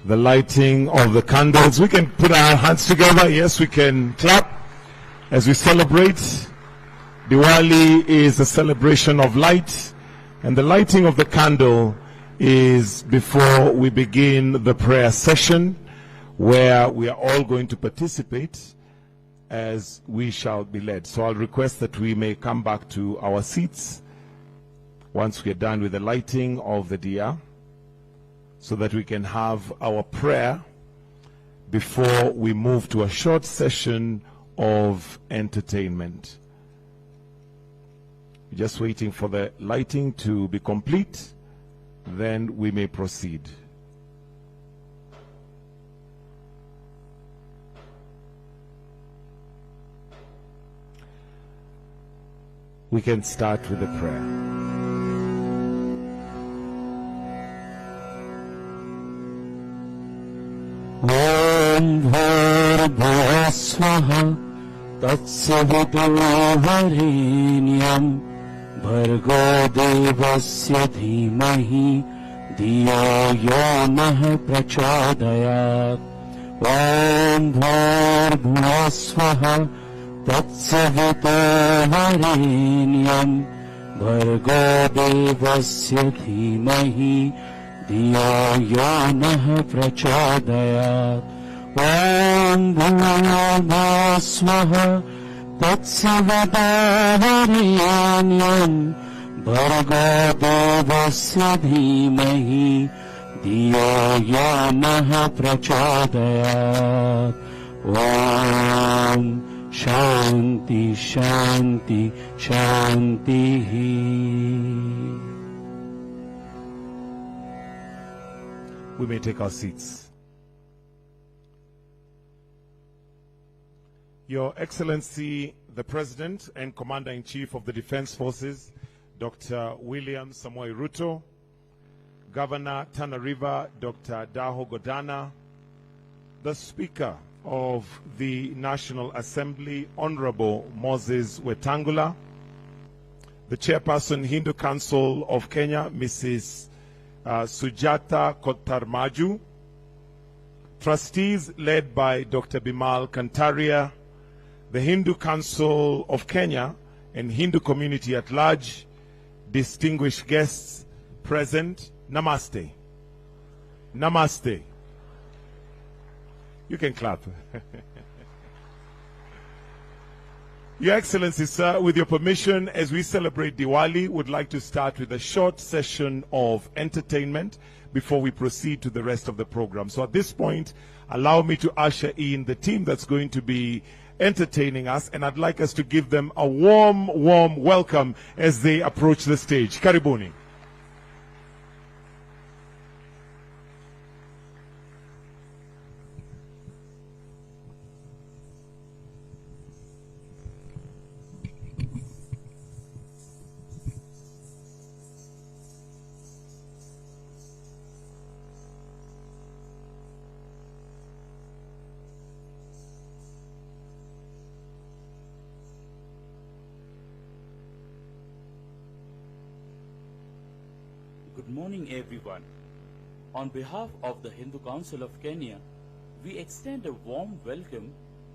the lighting of the candles. We can put our hands together. Yes, we can clap as we celebrate. Diwali is a celebration of light, and the lighting of the candle is before we begin the prayer session, where we are all going to participate as we shall be led. So I'll request that we may come back to our seats once we are done with the lighting of the diya, so that we can have our prayer before we move to a short session of entertainment. Just waiting for the lighting to be complete, then we may proceed. We can start with the prayer. Om Bhurbhuva Swaha Tatsavitavarenyam Bhargo Devasya Dhimahi Dhiyo Yonah Prachodayat. Om Bhurbhuva Swaha Tatsavitavarenyam Bhargo Devasya Dhimahi Dhiyo Yonah Prachodayat. Om Bhurbhuva Swaha Tatsavitavarenyam Bhargo Devasya Dhimahi Dhiyo Yonah Prachodayat. Om Shanti Shanti Shanti. We may take our seats. Your Excellency, the President and Commander-in-Chief of the Defense Forces, Dr. William Samoei Ruto, Governor Tana River, Dr. Daho Godana, the Speaker of the National Assembly, Honorable Moses Wetangula, the Chairperson, Hindu Council of Kenya, Mrs. Sujata Kotarmaju, Trustees led by Dr. Bimal Kantaria, the Hindu Council of Kenya and Hindu community at large, distinguished guests present, Namaste. Namaste. You can clap. Your Excellency, sir, with your permission, as we celebrate Diwali, would like to start with a short session of entertainment before we proceed to the rest of the program. So at this point, allow me to usher in the team that's going to be entertaining us, and I'd like us to give them a warm welcome as they approach the stage. Karibuni. Good morning, everyone. On behalf of the Hindu Council of Kenya, we extend a warm welcome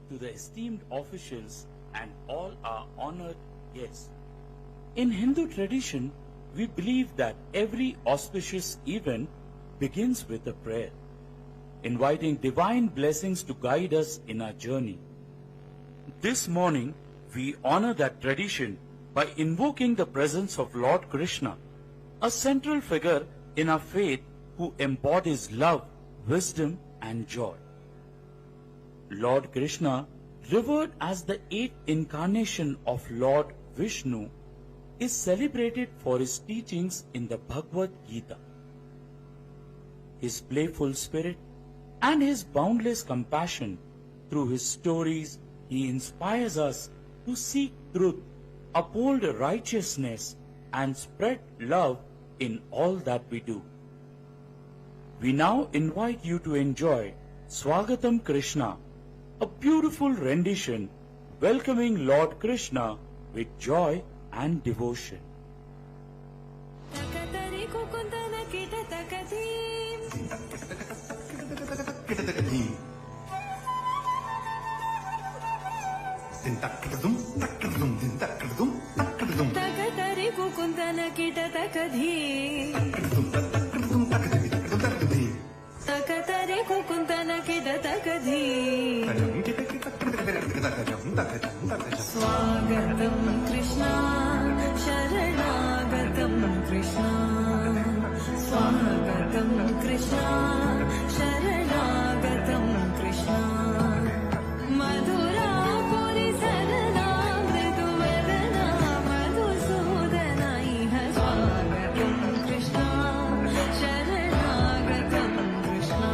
to the esteemed officials and all our honored guests. In Hindu tradition, we believe that every auspicious event begins with a prayer, inviting divine blessings to guide us in our journey. This morning, we honor that tradition by invoking the presence of Lord Krishna, a central figure in our faith who embodies love, wisdom, and joy. Lord Krishna, revered as the eighth incarnation of Lord Vishnu, is celebrated for his teachings in the Bhagavad Gita. His playful spirit and his boundless compassion, through his stories, he inspires us to seek truth, uphold righteousness, and spread love in all that we do. We now invite you to enjoy Swagatam Krishna, a beautiful rendition welcoming Lord Krishna with joy and devotion. takadakadhi. Din takadum, takadum, din takadum, takadum. Takatari kukundana kita takadhi. Takadum, takadum, takadum, takadum, takadum. Takatari kukundana kita takadhi. Swagatam Krishna, Sharanagatam Krishna. Swagatam Krishna, Sharanagatam Krishna. Madhura Puri Sarana Mridu Vedana Madhusudana Iha. Swagatam Krishna, Sharanagatam Krishna.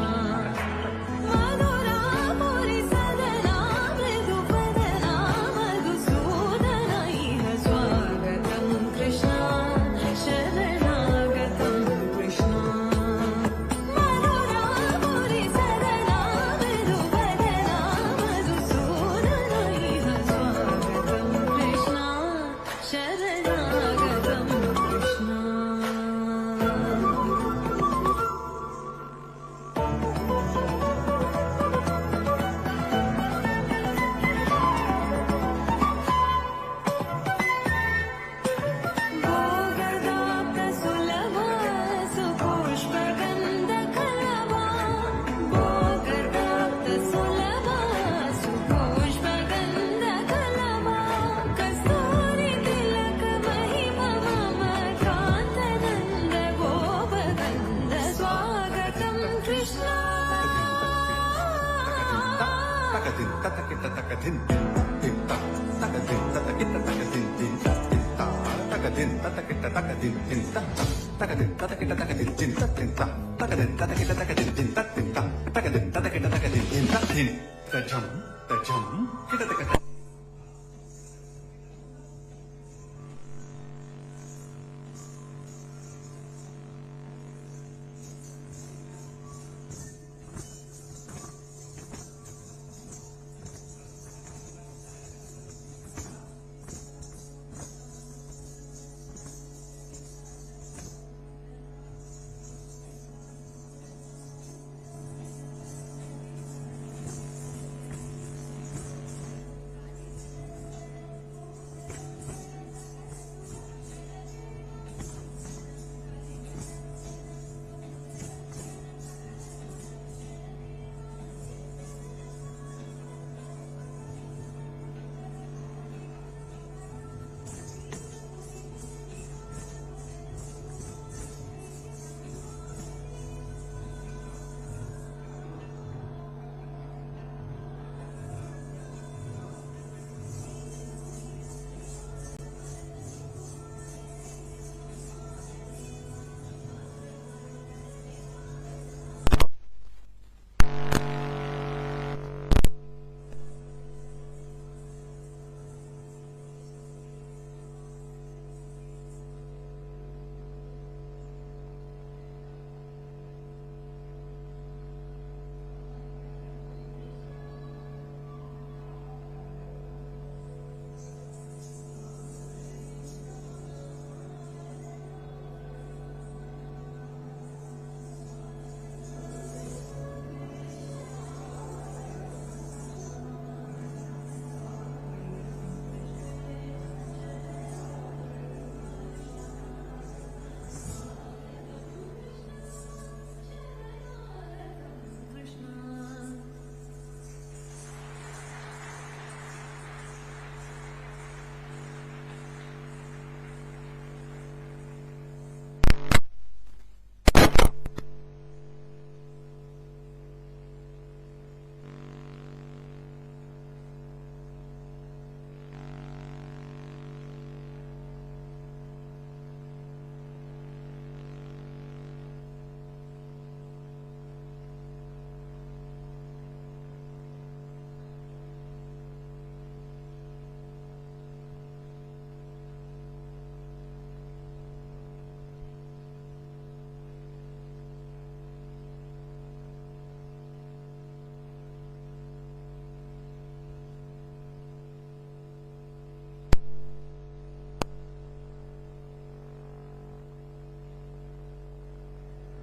Madhura Puri Sarana Mridu Vedana Madhusudana Iha. Swagatam Krishna, Sharanagatam Krishna. Madhura Puri Sarana Mridu Vedana Madhusudana Iha. Swagatam Krishna, Sharanagatam Krishna. భోగదాత సులభ సుపుష్పగంధ కలవా. భోగదాత సులభ సుపుష్పగంధ కలవా. కస్తూరి తిలక మహిమ మమ కాంతనంద గోపగంధ. స్వాగతం Krishna. Takadin, tatakita, takadin, din ta. Takadin, tatakita, takadin, din ta. Takadin, tatakita, takadin, din ta. Takadin, tatakita, takadin, din ta, din ta. Takadin, tatakita, takadin, din ta, din ta. Takadin, tatakita, takadin, din ta, din. Tajam, tajam, kita takata.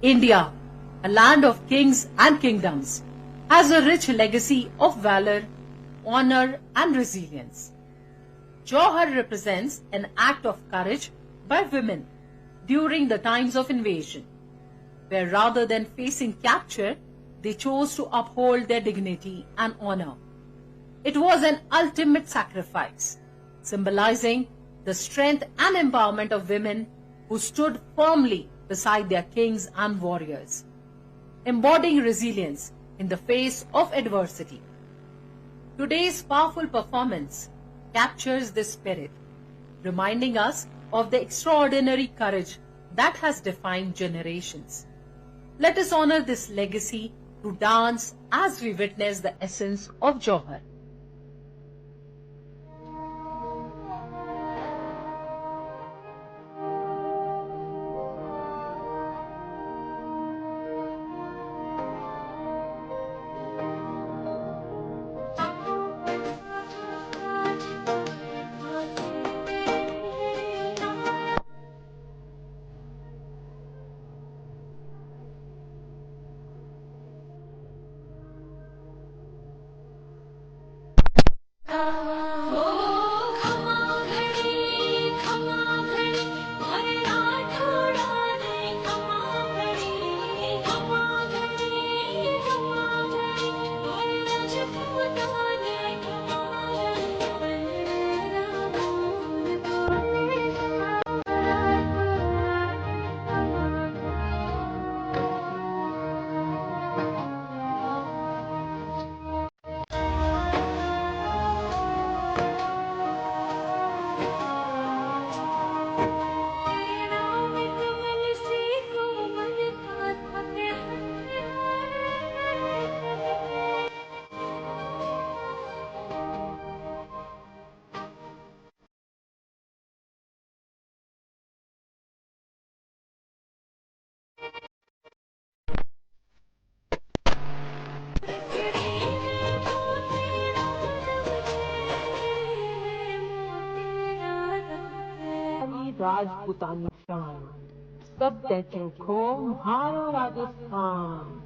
India, a land of kings and kingdoms, has a rich legacy of valor, honor, and resilience. Jauhar represents an act of courage by women during the times of invasion, where rather than facing capture, they chose to uphold their dignity and honor. It was an ultimate sacrifice, symbolizing the strength and empowerment of women who stood firmly beside their kings and warriors, embodying resilience in the face of adversity. Today's powerful performance captures this spirit, reminding us of the extraordinary courage that has defined generations. Let us honor this legacy through dance as we witness the essence of Jauhar. राजपूतानी शान सब त्याचे खो हारो राजस्थान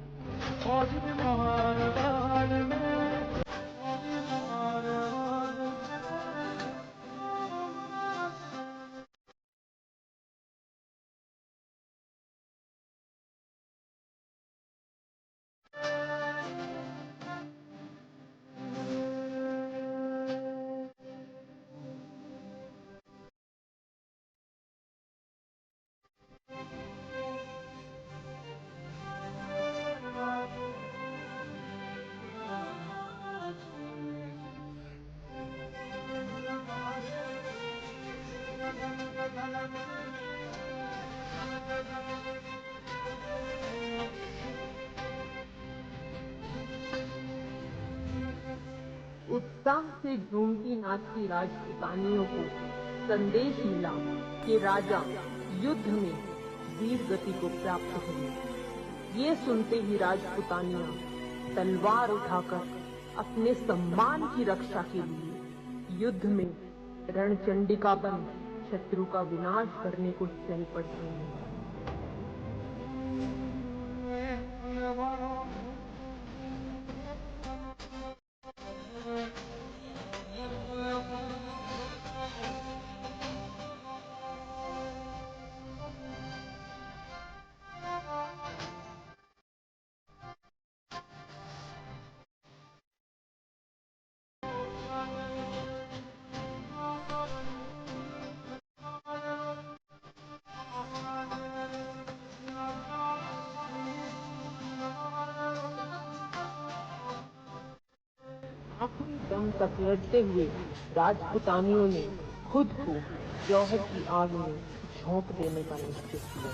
उत्साह से झूमती नाचती राजपूतानियों को संदेश मिला कि राजा युद्ध में वीर गति को प्राप्त हुई। ये सुनते ही राजपूतानियां तलवार उठाकर अपने सम्मान की रक्षा के लिए युद्ध में रणचंडिका बन शत्रु का विनाश करने को चल पड़ती हैं। आखिरी दम तक लड़ते हुए राजपूतानियों ने खुद को जौहर की आग में झोंक देने का निश्चय किया।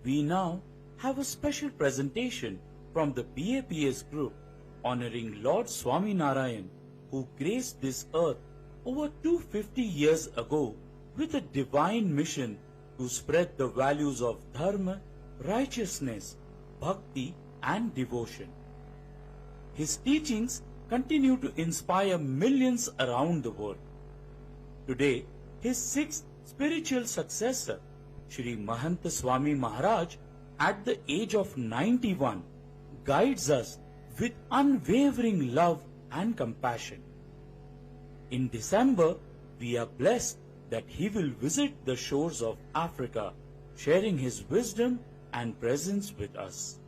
We now have a special presentation from the BAPS group honoring Lord Swaminarayan, who graced this earth over 250 years ago with a divine mission to spread the values of dharma, righteousness, bhakti and devotion. His teachings continue to inspire millions around the world. Today, his sixth spiritual successor, Shri Mahanta Swami Maharaj, at the age of 91, guides us with unwavering love and compassion. In December, we are blessed that he will visit the shores of Africa, sharing his wisdom and presence with us.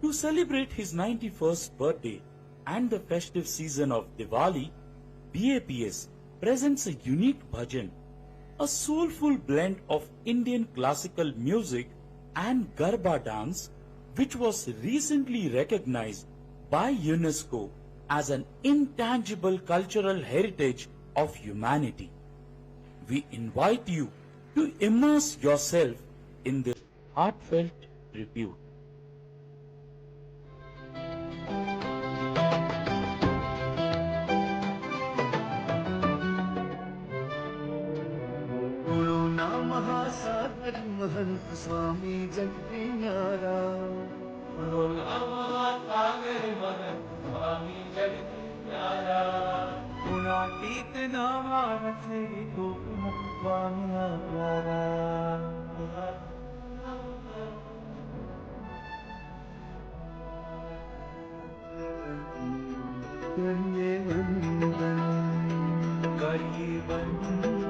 To celebrate his 91st birthday and the festive season of Diwali, BAPS presents a unique bhajan, a soulful blend of Indian classical music and Garba dance, which was recently recognized by UNESCO as an intangible cultural heritage of humanity. We invite you to immerse yourself in this heartfelt tribute. बोलो ना महासागर महंत स्वामी जगती न्यारा बोलो ना महासागर महंत स्वामी जगती न्यारा गुणातीत नामा रखे गोपी स्वामी प्यारा करिए वंदन करिए वंदन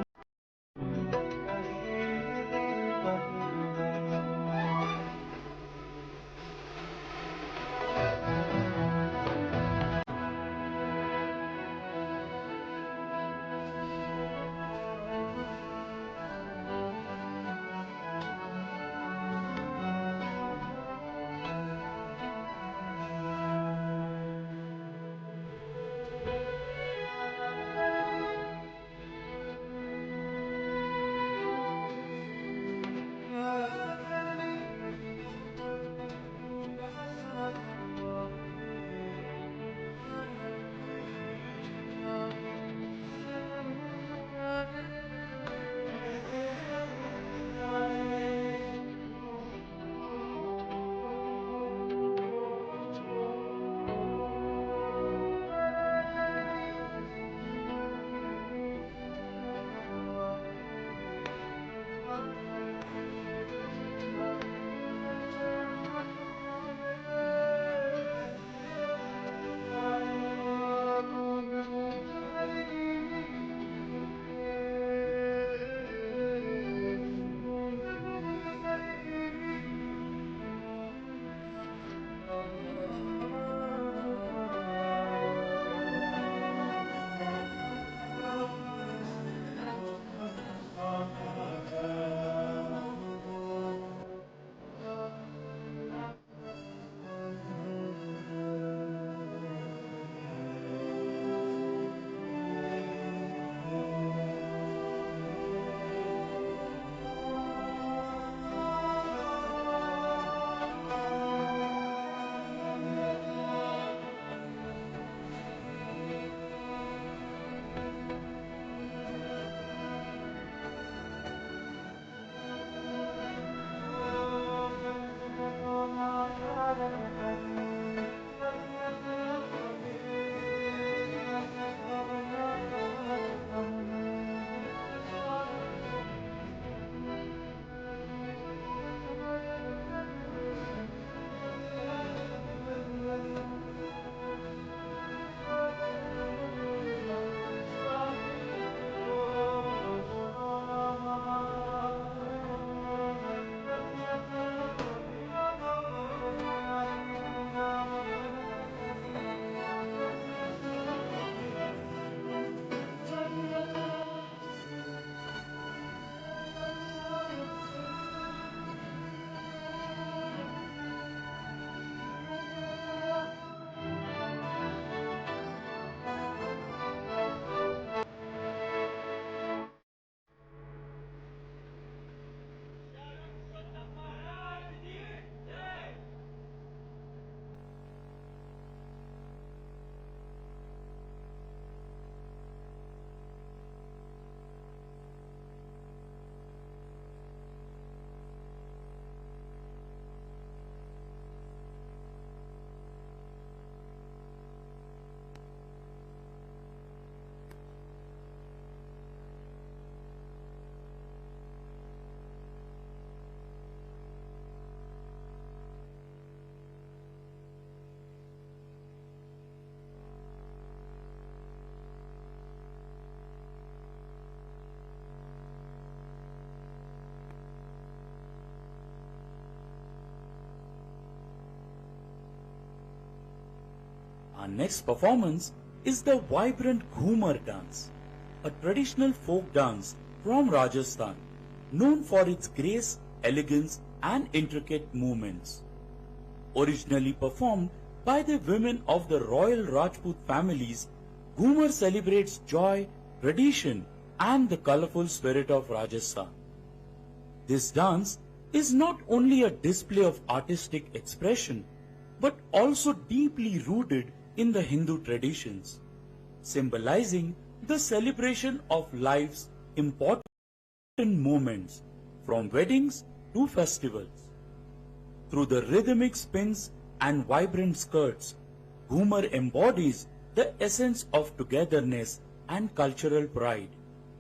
Our next performance is the vibrant Ghumar dance, a traditional folk dance from Rajasthan, known for its grace, elegance and intricate movements. Originally performed by the women of the royal Rajput families, Ghumar celebrates joy, tradition and the colorful spirit of Rajasthan. This dance is not only a display of artistic expression, but also deeply rooted in the Hindu traditions, symbolizing the celebration of life's important moments, from weddings to festivals. Through the rhythmic spins and vibrant skirts, Ghumar embodies the essence of togetherness and cultural pride,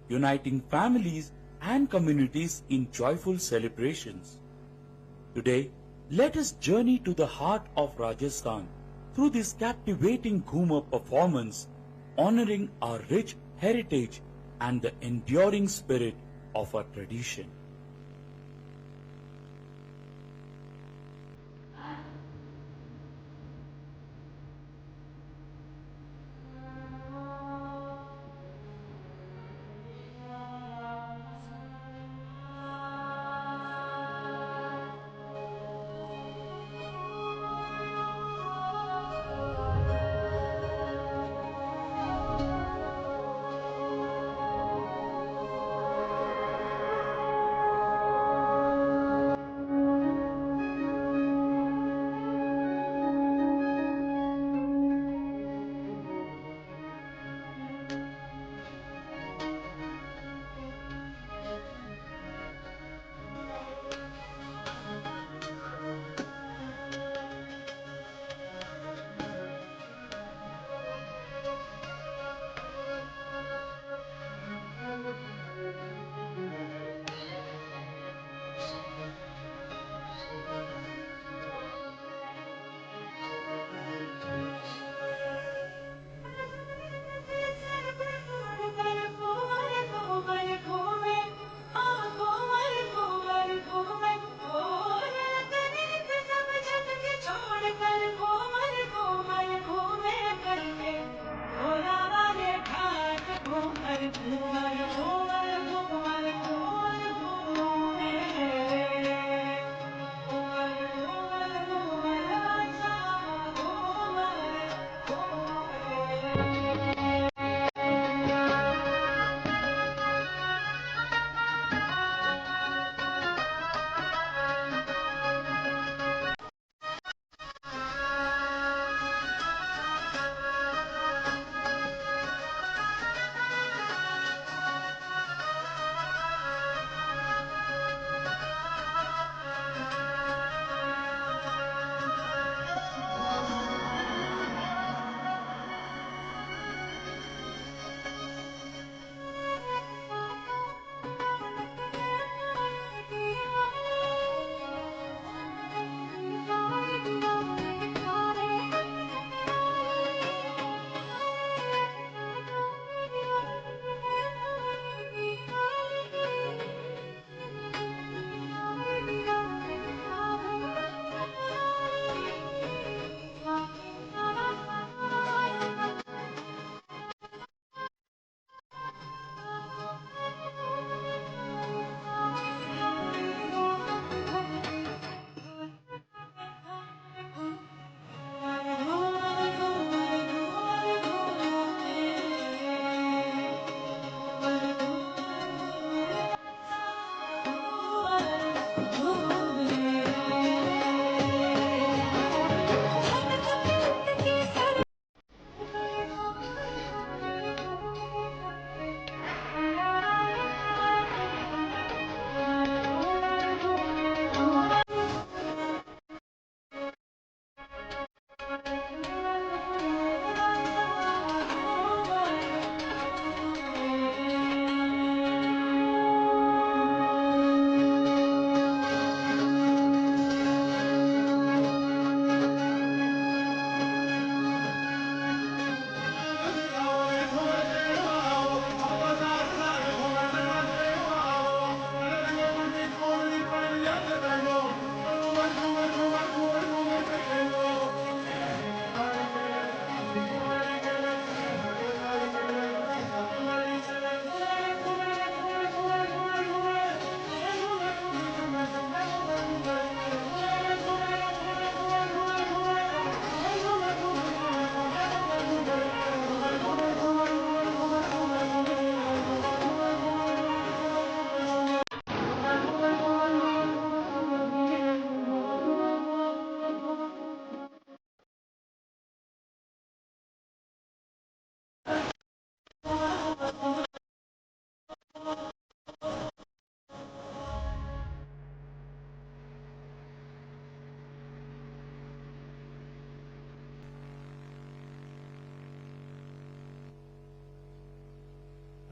uniting families and communities in joyful celebrations. Today, let us journey to the heart of Rajasthan through this captivating Ghumar performance, honoring our rich heritage and the enduring spirit of our tradition.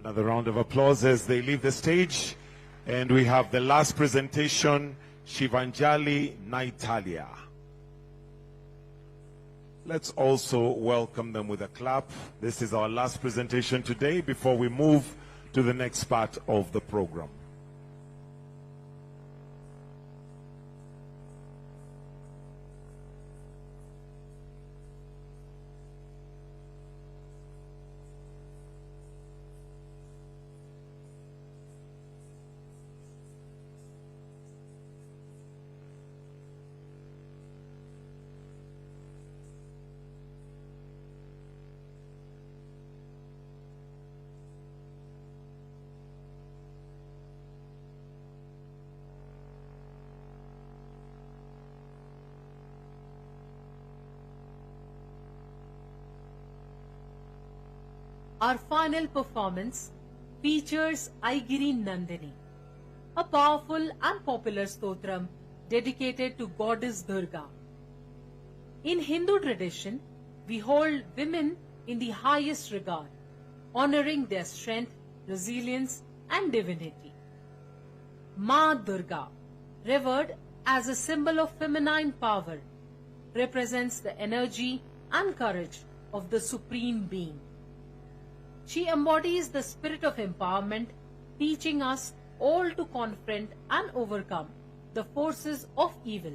Another round of applause as they leave the stage. And we have the last presentation, Shivanjali Naitalia. Let's also welcome them with a clap. This is our last presentation today before we move to the next part of the program. Our final performance features Aigiri Nandini, a powerful and popular stotram dedicated to goddess Durga. In Hindu tradition, we hold women in the highest regard, honoring their strength, resilience and divinity. Ma Durga, revered as a symbol of feminine power, represents the energy and courage of the Supreme Being. She embodies the spirit of empowerment, teaching us all to confront and overcome the forces of evil.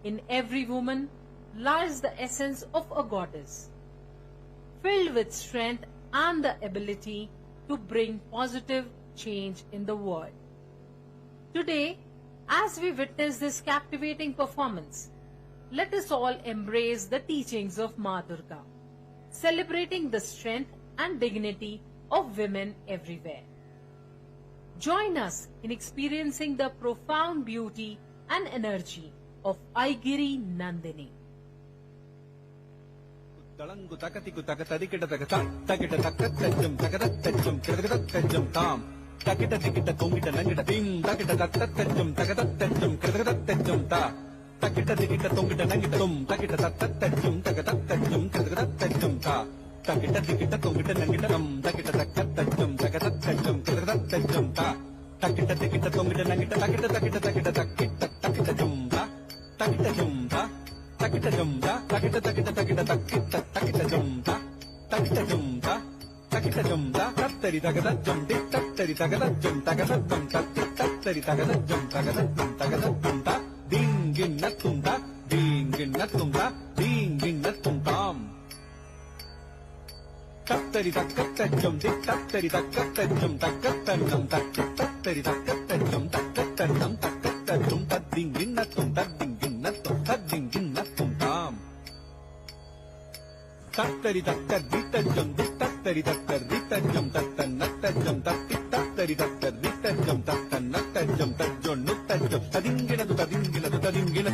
In every woman lies the essence of a goddess, filled with strength and the ability to bring positive change in the world. Today, as we witness this captivating performance, let us all embrace the teachings of Ma Durga, celebrating the strength and dignity of women everywhere. Join us in experiencing the profound beauty and energy of Aigiri Nandini. Talangu takatiku takatadikita takata takita takatajum takatatajum kiradatajum tam takita tikita tongita nangita tim takita takatajum takatatajum kiradatajum ta takita tikita tongita nangita tum takita takatajum takatatajum kiradatajum ta takita tikita tongita nangita tam takita takatajum takatatajum kiradatajum ta takita tikita tongita nangita takita takita takita takita takita jum ta takita jum ta takita jum ta takita takita takita takita takita jum ta takita jum ta takita jum ta tattari takata jum tik tattari takata jum takata jum tattari takata jum takata jum takata jum ta dingin natum ta dingin natum ta dingin natum tam tattari takata jum tik tattari takata jum takata jum tattari takata jum takata jum takata jum ta dingin natum ta dingin natum ta dingin natum tam tattari takata jum tik tattari takata jum takata jum tattari takata jum takata jum tajonu tajum tadingina tadingina tadingina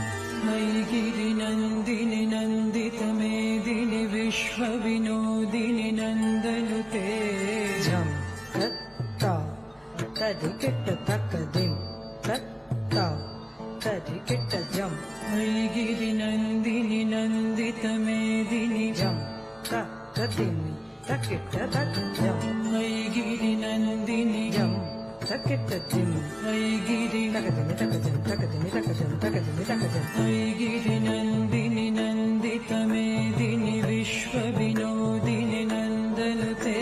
Aigiri Nandini Nandita Medini Vishwa Vinodini Nandalute Jam Tatta Tadikita Takadim Tatta Tadikita Jam Aigiri Nandini Nandita Medini Jam Takadimi Takita Takajam Aigiri Nandini Jam takita jim Aigiri takadimi takajam takadimi takajam takadimi takajam Aigiri Nandini Nandita Medini Vishwa Vinodini Nandalute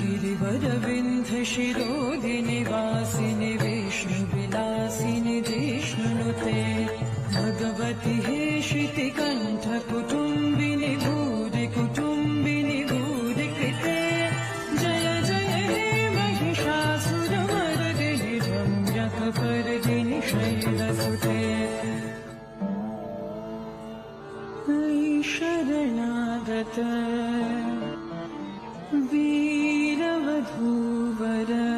Girivara Vindha Shirodini Vasini Vishnu Vilasini Vishnunute Bhagavati Heshiti Kantha Kutumbini Bhuri Kutumbini Bhuri Krite Jaya Jaya He Mahishasura Mardini Ramyaka Pardini Shaila Sute Ai Sharanagata Veeravadhuvara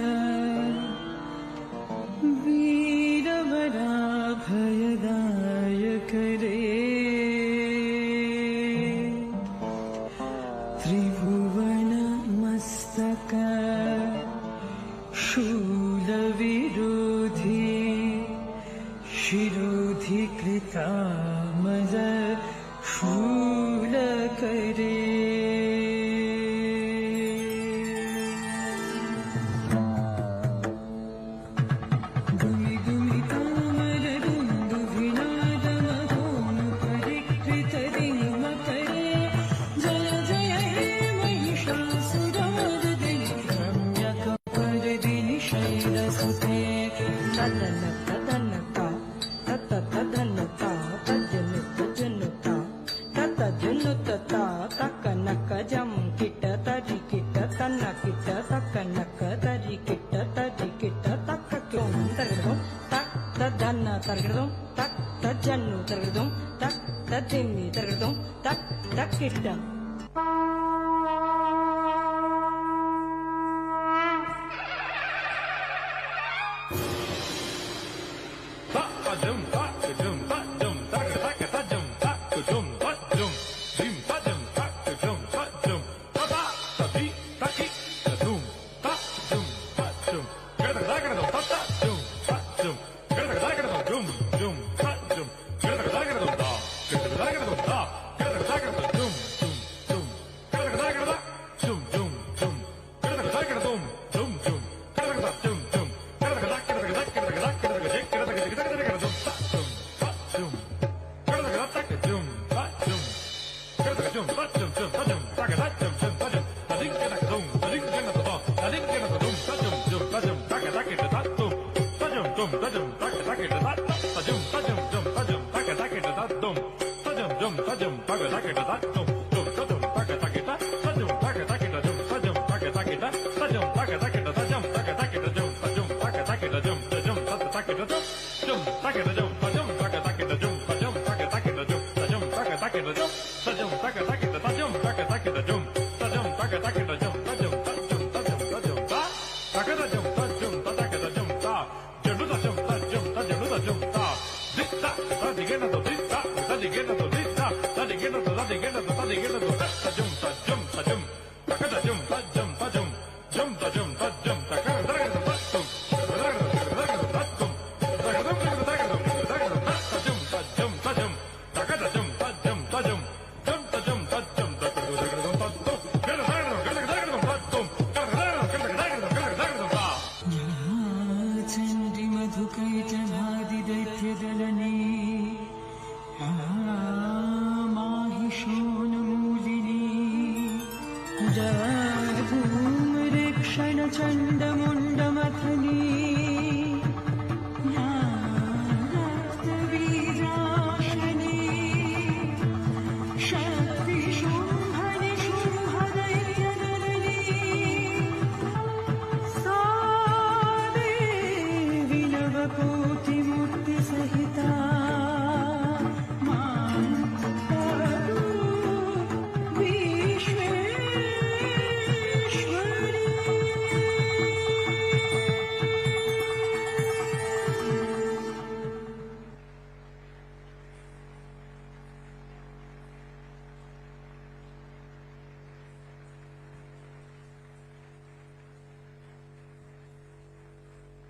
Veeravara Bhayadayakare Tribhuvana Mastaka Shula Virodhi Shirodhi Krita Maza Shula Kare Tardum, tak, takita.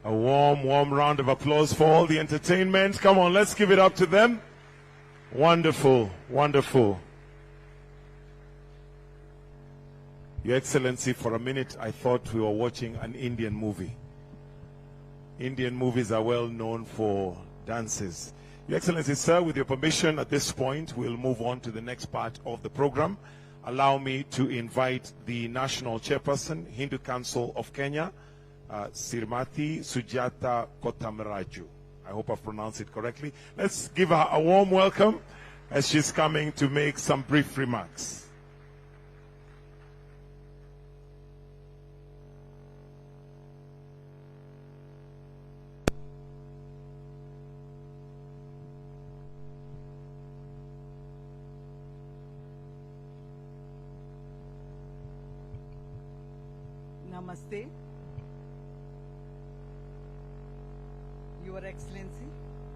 A warm round of applause for all the entertainment. Come on, let's give it up to them. Wonderful, wonderful. Your Excellency, for a minute I thought we were watching an Indian movie. Indian movies are well known for dances. Your Excellency, sir, with your permission, at this point we'll move on to the next part of the program. Allow me to invite the National Chairperson, Hindu Council of Kenya, Srimati Sujata Kotamaraju. I hope I've pronounced it correctly. Let's give her a warm welcome as she's coming to make some brief remarks. Namaste. Your Excellency,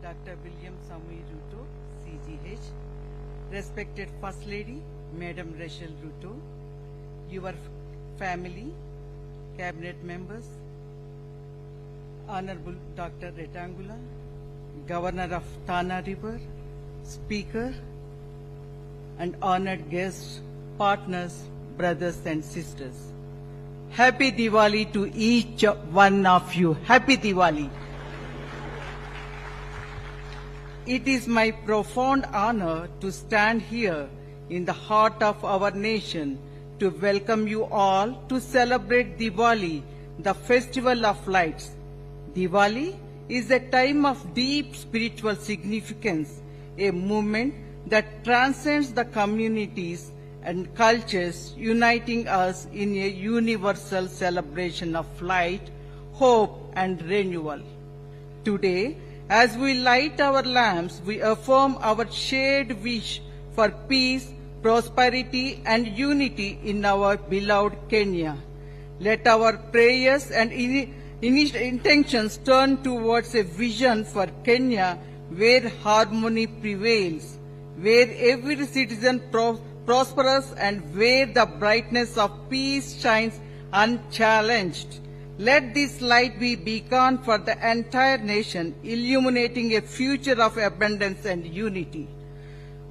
Dr. William Samuel Ruto, CGH, respected First Lady, Madam Rachel Ruto, your family, cabinet members, Honorable Dr. Retangula, Governor of Tana River, Speaker, and honored guests, partners, brothers and sisters. Happy Diwali to each one of you. Happy Diwali. It is my profound honor to stand here in the heart of our nation to welcome you all to celebrate Diwali, the festival of lights. Diwali is a time of deep spiritual significance, a movement that transcends the communities and cultures, uniting us in a universal celebration of light, hope, and renewal. Today, as we light our lamps, we affirm our shared wish for peace, prosperity and unity in our beloved Kenya. Let our prayers and intentions turn towards a vision for Kenya where harmony prevails, where every citizen prospers and where the brightness of peace shines unchallenged. Let this light be beacon for the entire nation, illuminating a future of abundance and unity.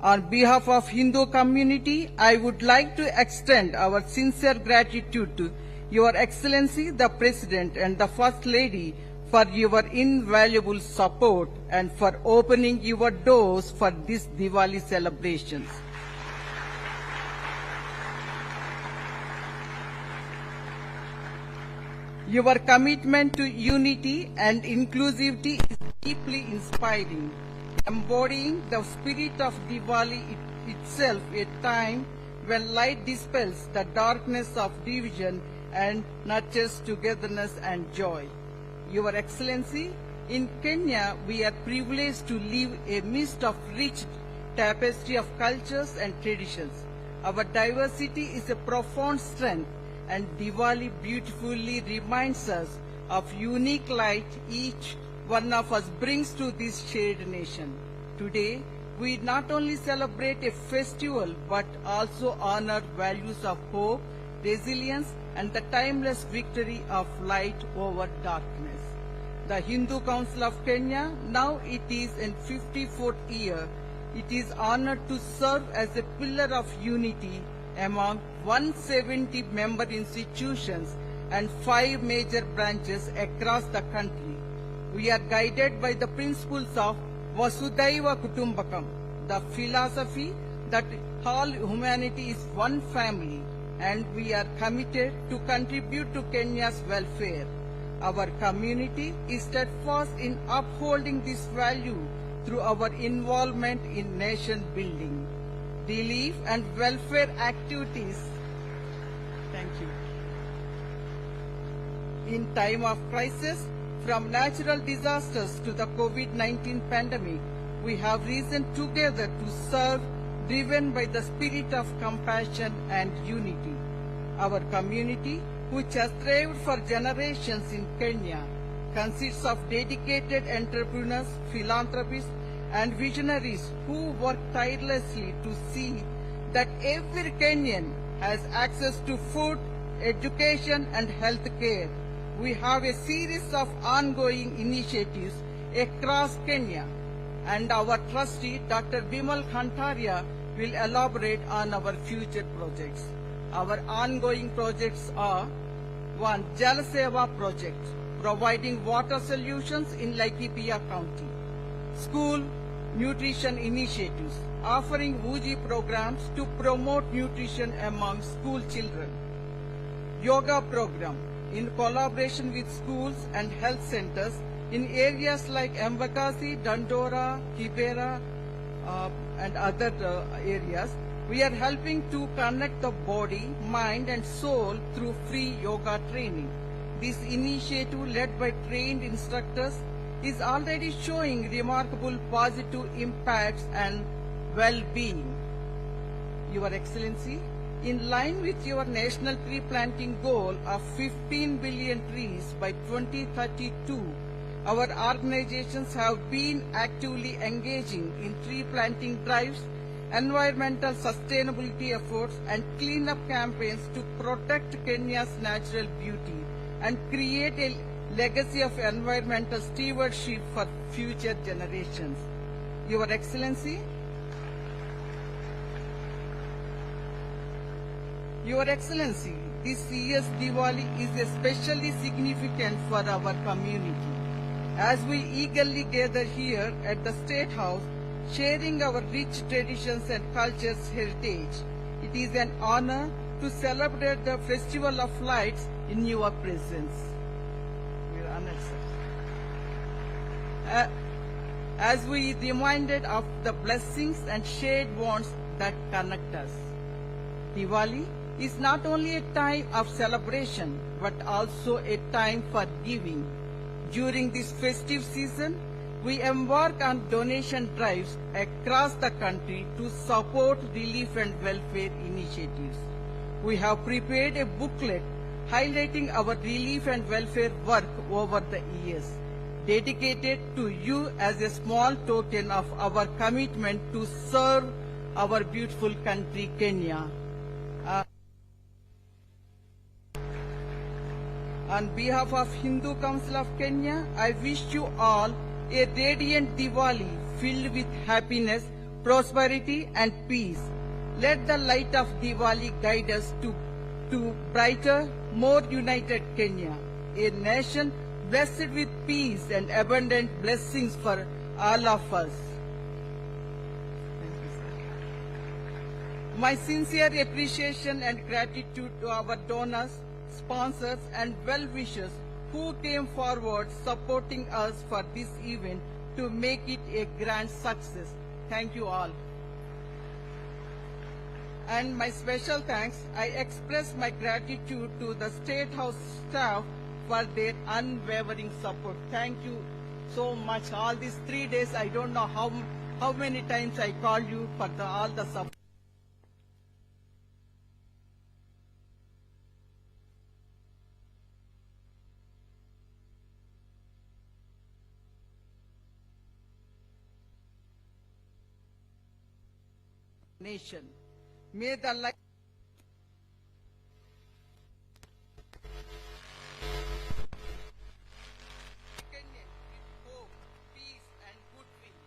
On behalf of Hindu community, I would like to extend our sincere gratitude to Your Excellency, the President and the First Lady for your invaluable support and for opening your doors for this Diwali celebrations. Your commitment to unity and inclusivity is deeply inspiring, embodying the spirit of Diwali itself, a time when light dispels the darkness of division and nurtures togetherness and joy. Your Excellency, in Kenya, we are privileged to live amidst of rich tapestry of cultures and traditions. Our diversity is a profound strength, and Diwali beautifully reminds us of unique light each one of us brings to this shared nation. Today, we not only celebrate a festival, but also honor values of hope, resilience, and the timeless victory of light over darkness. The Hindu Council of Kenya, now it is in 54th year, it is honored to serve as a pillar of unity among 170 member institutions and 5 major branches across the country. We are guided by the principles of Vasudhaiva Kutumbakam, the philosophy that all humanity is one family, and we are committed to contribute to Kenya's welfare. Our community is steadfast in upholding this value through our involvement in nation building, relief and welfare activities. Thank you. In time of crisis, from natural disasters to the COVID-19 pandemic, we have risen together to serve, driven by the spirit of compassion and unity. Our community, which has thrived for generations in Kenya, consists of dedicated entrepreneurs, philanthropists, and visionaries who work tirelessly to see that every Kenyan has access to food, education, and health care. We have a series of ongoing initiatives across Kenya, and our trustee, Dr. Bimal Khantaria, will elaborate on our future projects. Our ongoing projects are: 1. Jal Seva project, providing water solutions in Laikipia County. School nutrition initiatives, offering WUJI programs to promote nutrition among school children. Yoga program, in collaboration with schools and health centers in areas like Embakasi, Dandora, Kibera, and other areas. We are helping to connect the body, mind and soul through free yoga training. This initiative, led by trained instructors, is already showing remarkable positive impacts and well-being. Your Excellency, in line with your national tree planting goal of 15 billion trees by 2032, our organizations have been actively engaging in tree planting drives, environmental sustainability efforts and cleanup campaigns to protect Kenya's natural beauty and create a legacy of environmental stewardship for future generations. Your Excellency, this year's Diwali is especially significant for our community. As we eagerly gather here at the State House, sharing our rich traditions and culture's heritage, it is an honor to celebrate the Festival of Lights in your presence. We are honored, sir. As we reminded of the blessings and shared bonds that connect us. Diwali is not only a time of celebration, but also a time for giving. During this festive season, We embark on donation drives across the country to support relief and welfare initiatives. We have prepared a booklet highlighting our relief and welfare work over the years, dedicated to you as a small token of our commitment to serve our beautiful country, Kenya. On behalf of Hindu Council of Kenya, I wish you all a radiant Diwali filled with happiness, prosperity and peace. Let the light of Diwali guide us to brighter, more united Kenya, a nation blessed with peace and abundant blessings for all of us. My sincere appreciation and gratitude to our donors, sponsors and well-wishers who came forward supporting us for this event to make it a grand success. Thank you all. And my special thanks, I express my gratitude to the State House staff for their unwavering support. Thank you so much. All these 3 days, I don't know how many times I called you for all the support. Nation. May the light Kenya with hope, peace and goodwill.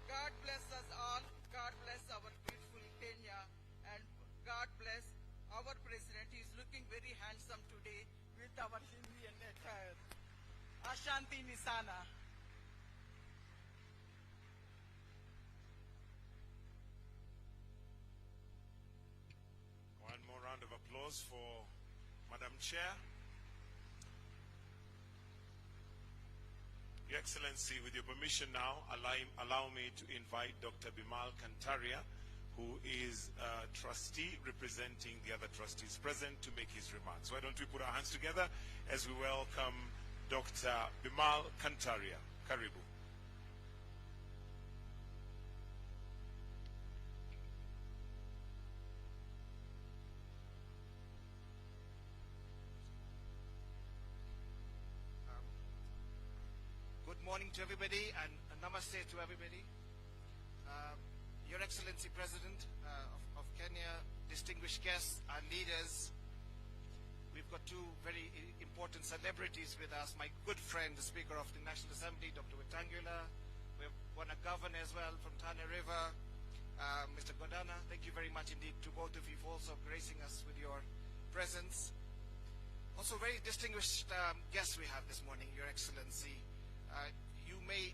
God bless us all. God bless our beautiful Kenya, and God bless our president. He is looking very handsome today with our Indian attire. Ashanti Nisana. Round of applause for Madam Chair. Your Excellency, with your permission now, allow me to invite Dr. Bimal Kantaria, who is a trustee representing the other trustees present, to make his remarks. Why don't we put our hands together as we welcome Dr. Bimal Kantaria. Karibu. Good morning to everybody and namaste to everybody. Your Excellency President of Kenya, distinguished guests and leaders, we've got two very important celebrities with us. My good friend, the Speaker of the National Assembly, Dr. Wetangula. We've got a governor as well from Tana River, Mr. Godana. Thank you very much indeed to both of you for also gracing us with your presence. Also very distinguished guests we have this morning, Your Excellency. You may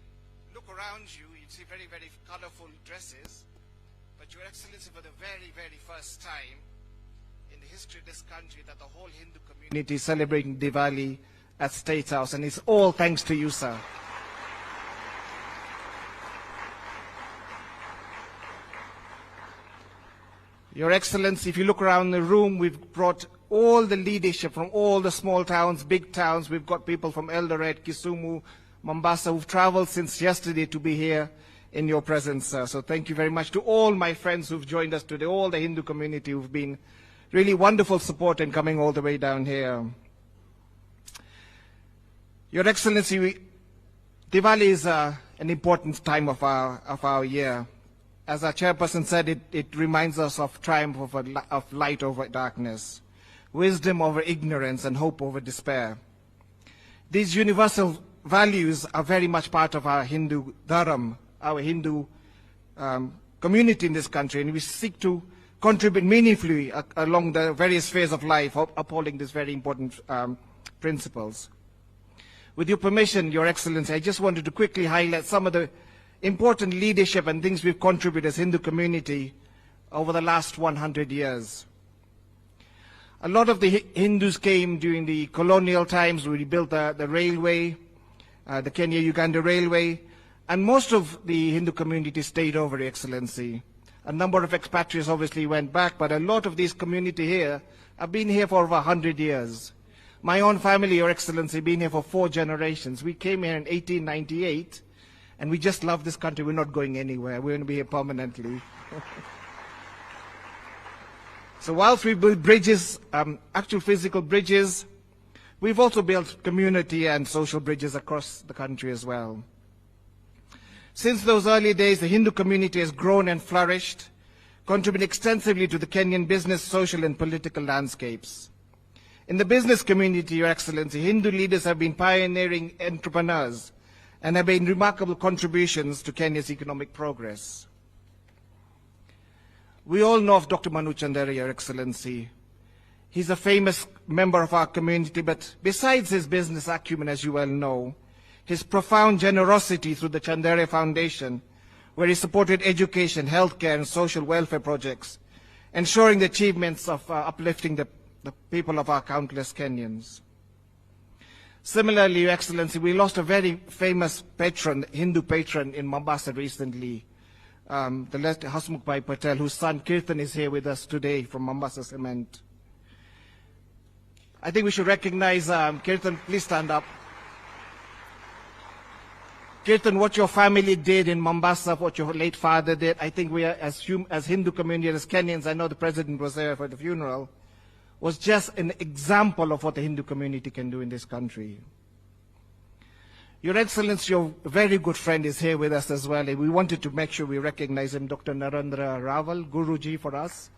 look around you, you see very, very colorful dresses, but Your Excellency, for the very, very first time in the history of this country, that the whole Hindu community is celebrating Diwali at State House, and it's all thanks to you, sir. Your Excellency, if you look around the room, we've brought all the leadership from all the small towns, big towns. We've got people from Eldoret, Kisumu, Mombasa, who've traveled since yesterday to be here in your presence, sir. So thank you very much to all my friends who've joined us today, all the Hindu community who've been really wonderful support in coming all the way down here. Your Excellency, Diwali is an important time of our year. As our chairperson said, it reminds us of triumph of light over darkness, wisdom over ignorance, and hope over despair. These universal values are very much part of our Hindu dharam, our Hindu community in this country, and we seek to contribute meaningfully along the various spheres of life, upholding these very important principles. With your permission, Your Excellency, I just wanted to quickly highlight some of the important leadership and things we've contributed as Hindu community over the last 100 years. A lot of the Hindus came during the colonial times. We built the railway, the Kenya-Uganda railway, and most of the Hindu community stayed over, Your Excellency. A number of expatriates obviously went back, but a lot of this community here have been here for over 100 years. My own family, Your Excellency, been here for 4 generations. We came here in 1898, and we just love this country. We're not going anywhere. We're going to be here permanently. So whilst we build bridges, actual physical bridges, we've also built community and social bridges across the country as well. Since those early days, the Hindu community has grown and flourished, contributing extensively to the Kenyan business, social, and political landscapes. In the business community, Your Excellency, Hindu leaders have been pioneering entrepreneurs and have made remarkable contributions to Kenya's economic progress. We all know of Dr. Manu Chandera, Your Excellency. He's a famous member of our community, but besides his business acumen, as you well know, his profound generosity through the Chandera Foundation, where he supported education, healthcare, and social welfare projects, ensuring the achievements of uplifting the people of our countless Kenyans. Similarly, Your Excellency, we lost a very famous patron, Hindu patron in Mombasa recently, the late Hasmukh Bhai Patel, whose son Kirtan is here with us today from Mombasa Cement. I think we should recognize Kirtan. Please stand up. Kirtan, what your family did in Mombasa, what your late father did, I think we are, as Hindu community, as Kenyans, I know the president was there for the funeral, was just an example of what the Hindu community can do in this country. Your Excellency, your very good friend is here with us as well, and we wanted to make sure we recognize him, Dr. Narendra Raval, Guruji for us.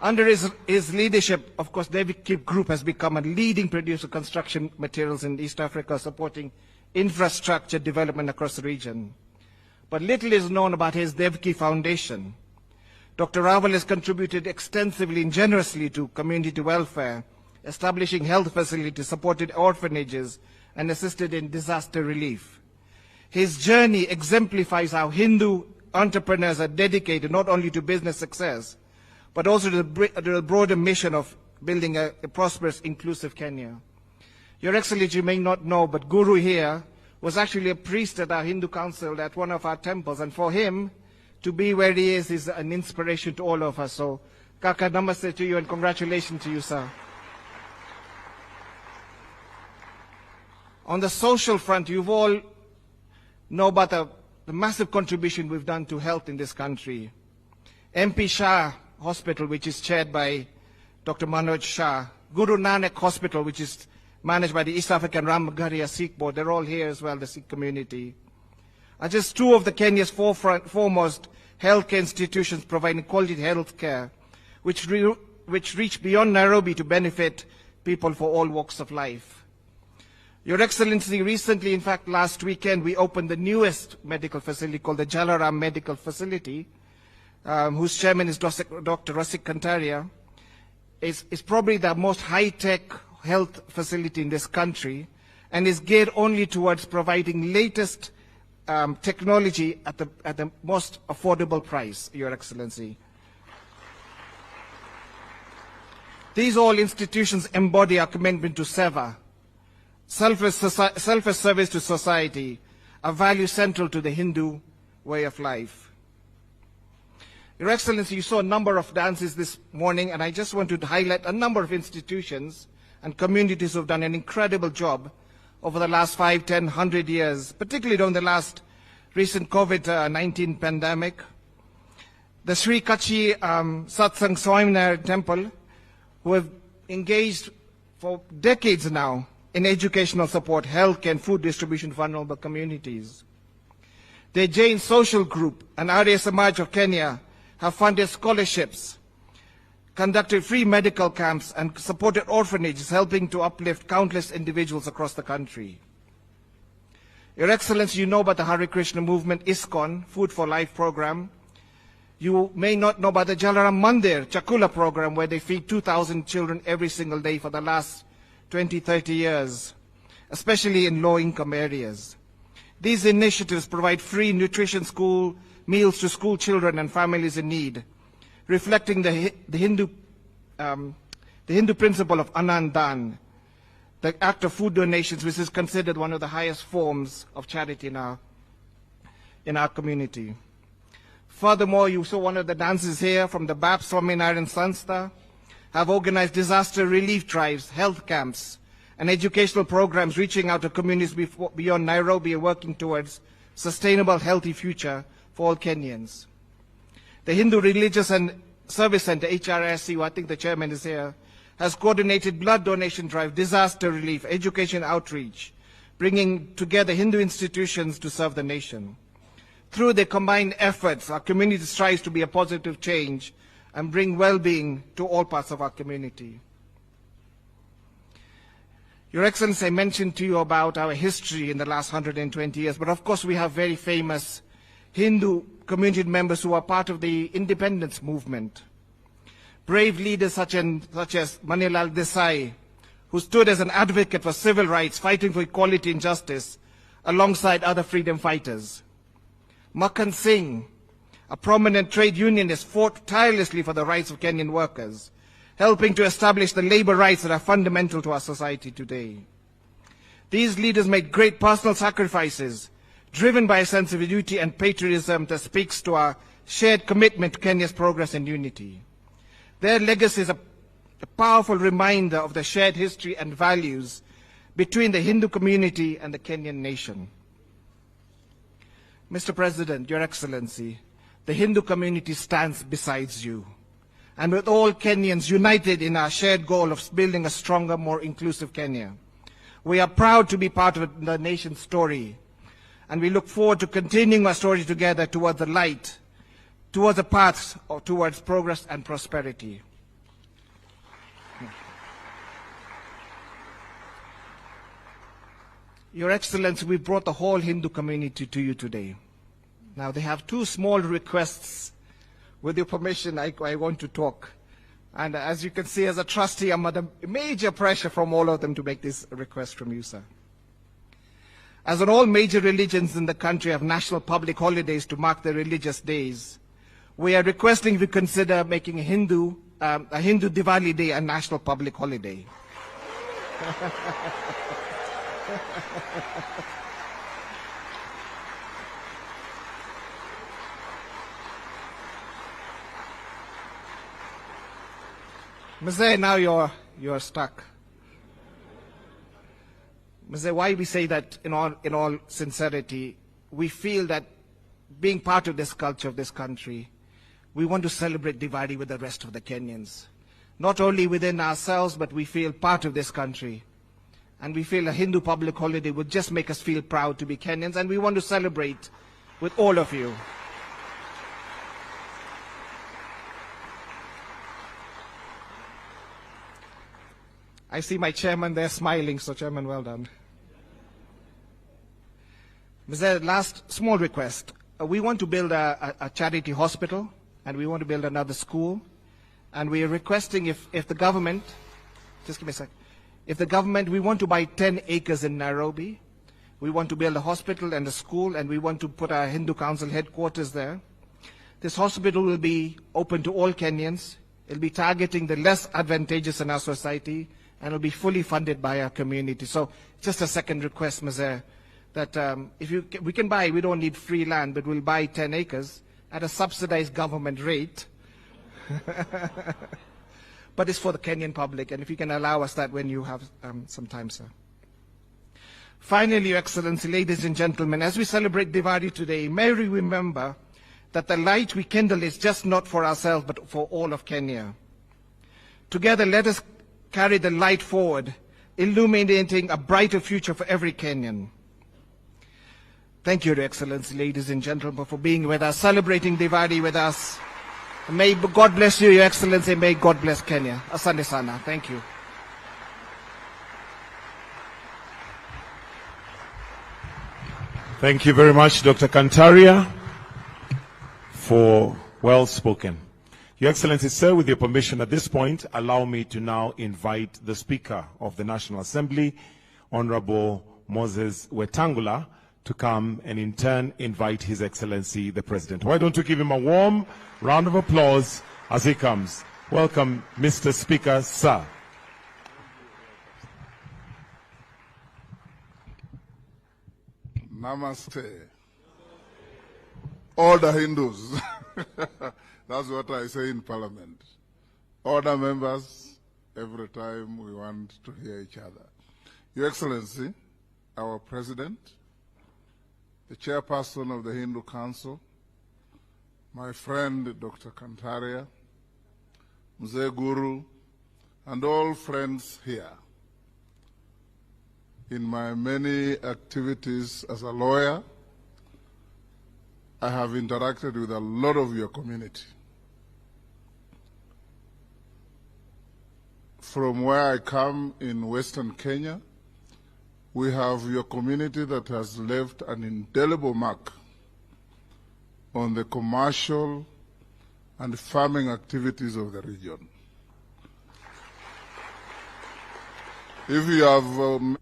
Under his leadership, of course, David Kip Group has become a leading producer of construction materials in East Africa, supporting infrastructure development across the region. But little is known about his Devki Foundation. Dr. Raval has contributed extensively and generously to community welfare, establishing health facilities, supported orphanages, and assisted in disaster relief. His journey exemplifies how Hindu entrepreneurs are dedicated not only to business success, but also to the broader mission of building a prosperous, inclusive Kenya. Your Excellency, you may not know, but Guru here was actually a priest at our Hindu council at one of our temples, and for him to be where he is an inspiration to all of us. So, Kaka, namaste to you and congratulations to you, sir. On the social front, you all know about the massive contribution we've done to health in this country. MP Shah Hospital, which is chaired by Dr. Manoj Shah, Guru Nanak Hospital, which is managed by the East African Ramagaria Sikh Board, they're all here as well, the Sikh community, are just 2 of the Kenya's foremost healthcare institutions providing quality health care, which reach beyond Nairobi to benefit people for all walks of life. Your Excellency, recently, in fact, last weekend, we opened the newest medical facility called the Jalaram Medical Facility, whose chairman is Dr. Rasik Kantaria. Is probably the most high-tech health facility in this country and is geared only towards providing latest technology at the most affordable price, Your Excellency. These all institutions embody our commitment to seva, selfless service to society, a value central to the Hindu way of life. Your Excellency, you saw a number of dances this morning, and I just want to highlight a number of institutions and communities who have done an incredible job over the last 5, 10, 100 years, particularly during the last recent COVID-19 pandemic. The Sri Kachi Satsang Swaminarayan Temple, who have engaged for decades now in educational support, health and food distribution for vulnerable communities. The Jain Social Group and Arya Samaj of Kenya have funded scholarships, conducted free medical camps, and supported orphanages, helping to uplift countless individuals across the country. Your Excellency, you know about the Hare Krishna movement, ISKCON, Food for Life program. You may not know about the Jalaram Mandir, Chakula program, where they feed 2,000 children every single day for the last 20, 30 years, especially in low-income areas. These initiatives provide free nutrition meals to school children and families in need, reflecting the Hindu principle of Anand Dan, the act of food donations, which is considered one of the highest forms of charity in our community. Furthermore, you saw one of the dances here from the Bap Swaminarayan Sanstha, have organized disaster relief drives, health camps, and educational programs reaching out to communities beyond Nairobi and working towards sustainable, healthy future for all Kenyans. The Hindu Religious and Service Center, HRSC, I think the chairman is here, has coordinated blood donation drive, disaster relief, education outreach, bringing together Hindu institutions to serve the nation. Through their combined efforts, our community strives to be a positive change and bring well-being to all parts of our community. Your Excellency, I mentioned to you about our history in the last 120 years, but of course we have very famous Hindu community members who are part of the independence movement. Brave leaders such as Manilal Desai, who stood as an advocate for civil rights, fighting for equality and justice, alongside other freedom fighters. Makhan Singh, a prominent trade unionist, fought tirelessly for the rights of Kenyan workers, helping to establish the labor rights that are fundamental to our society today. These leaders made great personal sacrifices, driven by a sense of duty and patriotism that speaks to our shared commitment to Kenya's progress and unity. Their legacy is a powerful reminder of the shared history and values between the Hindu community and the Kenyan nation. Mr. President, Your Excellency, the Hindu community stands beside you, and with all Kenyans united in our shared goal of building a stronger, more inclusive Kenya. We are proud to be part of the nation's story, and we look forward to continuing our story together towards the light, towards a path towards progress and prosperity. Your Excellency, we brought the whole Hindu community to you today. Now, they have two small requests. With your permission, I want to talk. And as you can see, as a trustee, I'm under major pressure from all of them to make this request from you, sir. As in all major religions in the country have national public holidays to mark their religious days, we are requesting you consider making a Hindu Diwali Day a national public holiday. Mzee, now you're stuck. Mzee, why we say that in all sincerity, we feel that being part of this culture of this country, we want to celebrate Diwali with the rest of the Kenyans. Not only within ourselves, but we feel part of this country. And we feel a Hindu public holiday would just make us feel proud to be Kenyans, and we want to celebrate with all of you. I see my chairman there smiling, so chairman, well done. Mr. Last small request. We want to build a charity hospital, and we want to build another school. And we are requesting if the government, just give me a sec. If the government, we want to buy 10 acres in Nairobi. We want to build a hospital and a school, and we want to put our Hindu Council headquarters there. This hospital will be open to all Kenyans. It will be targeting the less advantageous in our society, and it will be fully funded by our community. So just a second request, Mr. that we can buy, we don't need free land, but we'll buy 10 acres at a subsidized government rate. But it's for the Kenyan public, and if you can allow us that when you have some time, sir. Finally, Your Excellency, ladies and gentlemen, as we celebrate Diwali today, may we remember that the light we kindle is just not for ourselves, but for all of Kenya. Together, let us carry the light forward, illuminating a brighter future for every Kenyan. Thank you, Your Excellency, ladies and gentlemen, for being with us, celebrating Diwali with us. May God bless you, Your Excellency. May God bless Kenya. Asante sana. Thank you. Thank you very much, Dr. Kantaria, for well spoken. Your Excellency, sir, with your permission at this point, allow me to now invite the Speaker of the National Assembly, Honorable Moses Wetangula, to come and in turn invite His Excellency the President. Why don't you give him a warm round of applause as he comes. Welcome, Mr. Speaker, sir. Namaste. All the Hindus. That's what I say in Parliament. Order members, every time we want to hear each other. Your Excellency, our President, the Chairperson of the Hindu Council, my friend Dr. Kantaria, Mzee Guru, and all friends here. In my many activities as a lawyer, I have interacted with a lot of your community. From where I come in Western Kenya, we have your community that has left an indelible mark on the commercial and farming activities of the region. If you have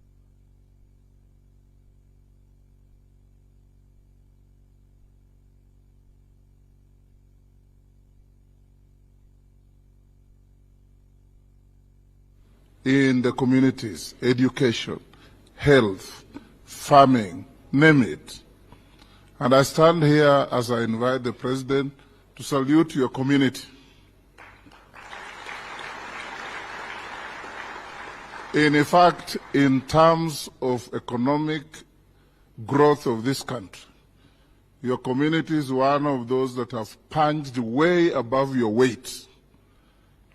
in the communities, education, health, farming, name it. And I stand here as I invite the President to salute your community. In fact, in terms of economic growth of this country, your community is one of those that have punched way above your weight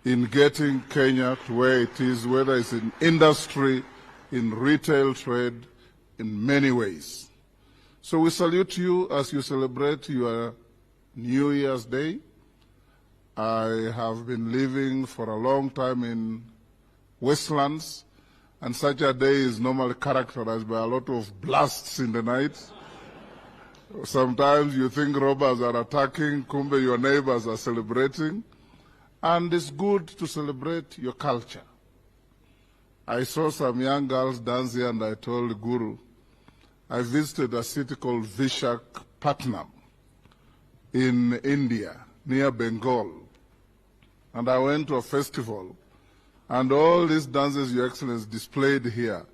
in getting Kenya to where it is, whether it's in industry, in retail trade, in many ways. So we salute you as you celebrate your New Year's Day. I have been living for a long time in Westlands, and such a day is normally characterized by a lot of blasts in the night. Sometimes you think robbers are attacking, kumbe your neighbors are celebrating. And it's good to celebrate your culture. I saw some young girls dance here, and I told Guru, I visited a city called Visakhapatnam in India, near Bengal. And I went to a festival, and all these dances Your Excellency displayed here,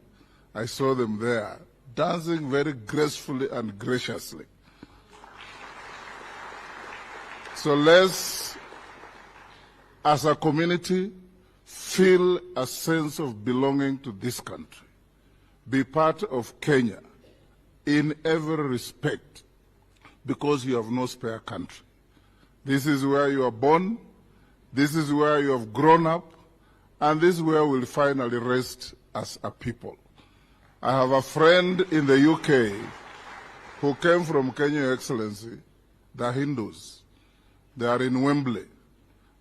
I saw them there, dancing very gracefully and graciously. So let's, as a community, feel a sense of belonging to this country. Be part of Kenya in every respect, because you have no spare country. This is where you are born, this is where you have grown up, and this is where we'll finally rest as a people. I have a friend in the UK who came from Kenya, Your Excellency, the Hindus. They are in Wembley,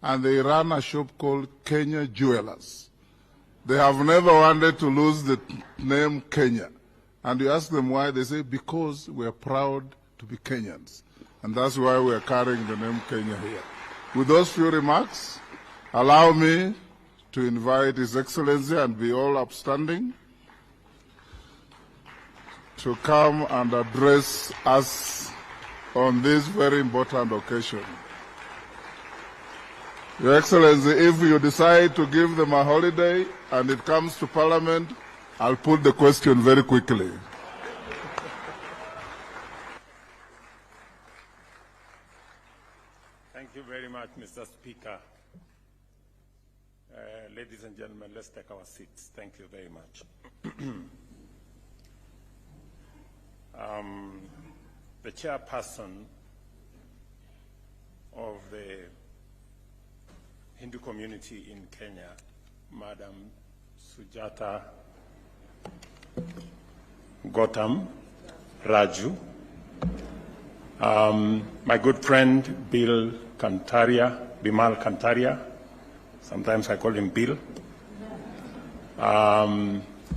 and they run a shop called Kenya Jewelers. They have never wanted to lose the name Kenya. And you ask them why, they say, because we are proud to be Kenyans. And that's why we are carrying the name Kenya here. With those few remarks, allow me to invite His Excellency and be all upstanding to come and address us on this very important occasion. Your Excellency, if you decide to give them a holiday and it comes to Parliament, I'll put the question very quickly. Thank you very much, Mr. Speaker. Ladies and gentlemen, let's take our seats. Thank you very much. The chairperson of the Hindu community in Kenya, Madam Sujata Gautam Raju, my good friend Bimal Kantaria, sometimes I call him Bill,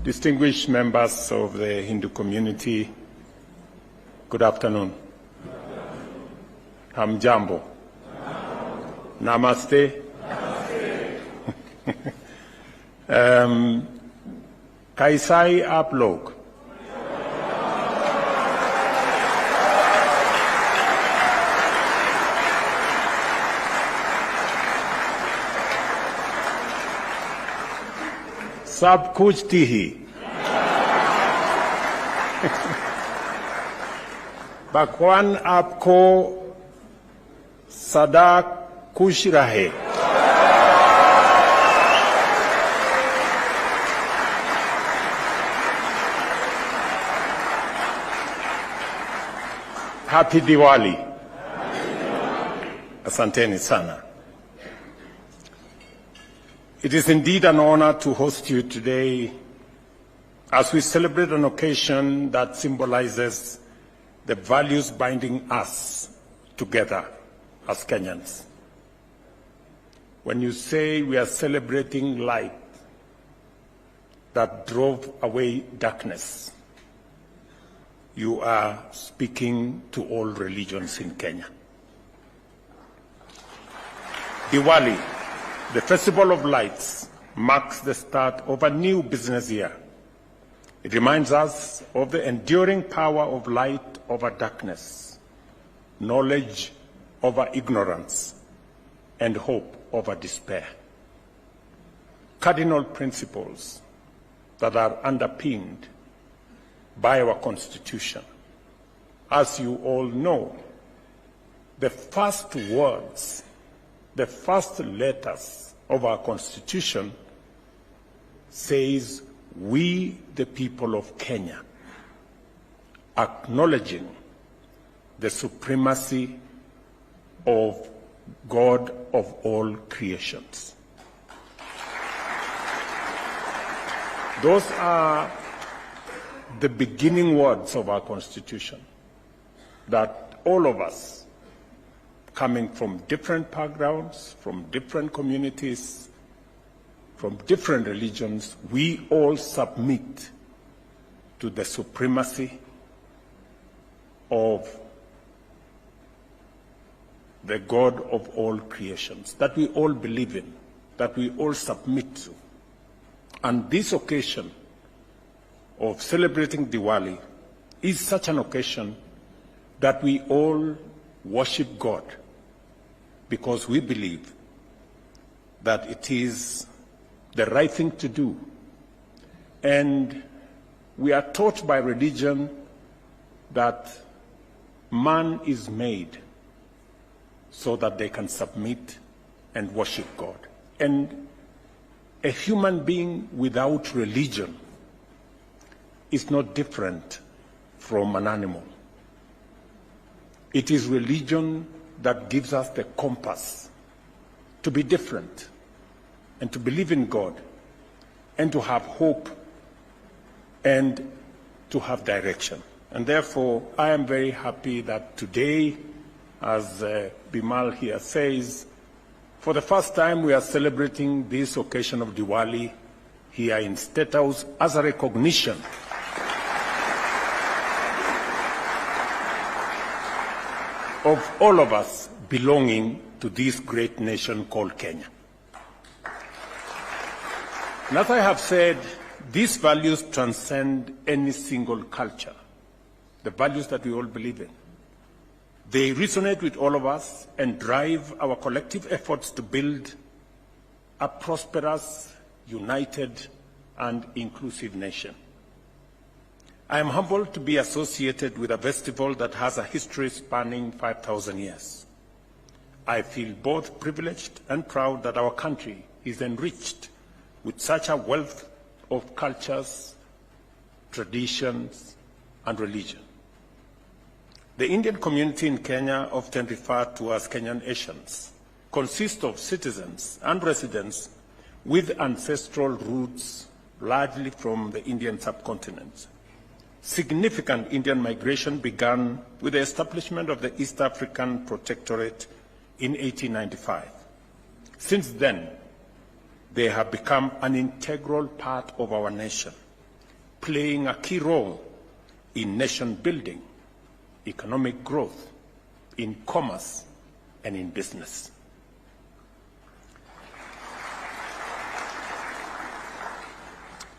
distinguished members of the Hindu community, good afternoon. Hamjambo. Namaste. कैसाई आप लोग? सब कुछ थी ही भगवान आपको सदा खुश रहे। Happy Diwali. Asanteni sana. It is indeed an honor to host you today as we celebrate an occasion that symbolizes the values binding us together as Kenyans. When you say we are celebrating light that drove away darkness, you are speaking to all religions in Kenya. Diwali, the Festival of Lights, marks the start of a new business year. It reminds us of the enduring power of light over darkness, knowledge over ignorance, and hope over despair. Cardinal principles that are underpinned by our Constitution. As you all know, the first words, the first letters of our Constitution says, "We, the people of Kenya," acknowledging the supremacy of God of all creations. Those are the beginning words of our Constitution, that all of us, coming from different backgrounds, from different communities, from different religions, we all submit to the supremacy of the God of all creations, that we all believe in, that we all submit to. And this occasion of celebrating Diwali is such an occasion that we all worship God, because we believe that it is the right thing to do. And we are taught by religion that man is made so that they can submit and worship God. And a human being without religion is not different from an animal. It is religion that gives us the compass to be different and to believe in God and to have hope and to have direction. And therefore, I am very happy that today, as Bimal here says, for the first time we are celebrating this occasion of Diwali here in State House as a recognition of all of us belonging to this great nation called Kenya. And as I have said, these values transcend any single culture, the values that we all believe in. They resonate with all of us and drive our collective efforts to build a prosperous, united, and inclusive nation. I am humbled to be associated with a festival that has a history spanning 5,000 years. I feel both privileged and proud that our country is enriched with such a wealth of cultures, traditions, and religion. The Indian community in Kenya, often referred to as Kenyan Asians, consists of citizens and residents with ancestral roots largely from the Indian subcontinent. Significant Indian migration began with the establishment of the East African Protectorate in 1895. Since then, they have become an integral part of our nation, playing a key role in nation building, economic growth, in commerce, and in business.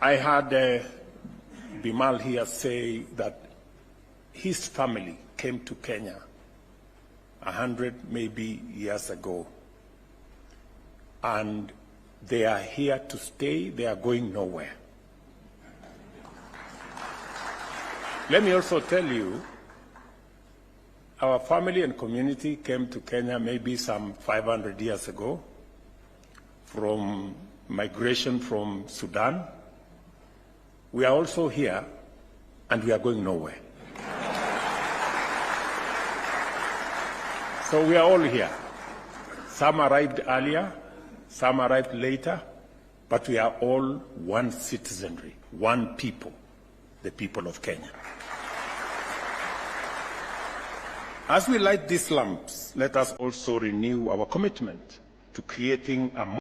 I heard Bimal here say that his family came to Kenya 100 maybe years ago, and they are here to stay, they are going nowhere. Let me also tell you, our family and community came to Kenya maybe some 500 years ago from migration from Sudan. We are also here, and we are going nowhere. So we are all here. Some arrived earlier, some arrived later, but we are all one citizenry, one people, the people of Kenya. As we light these lamps, let us also renew our commitment to creating a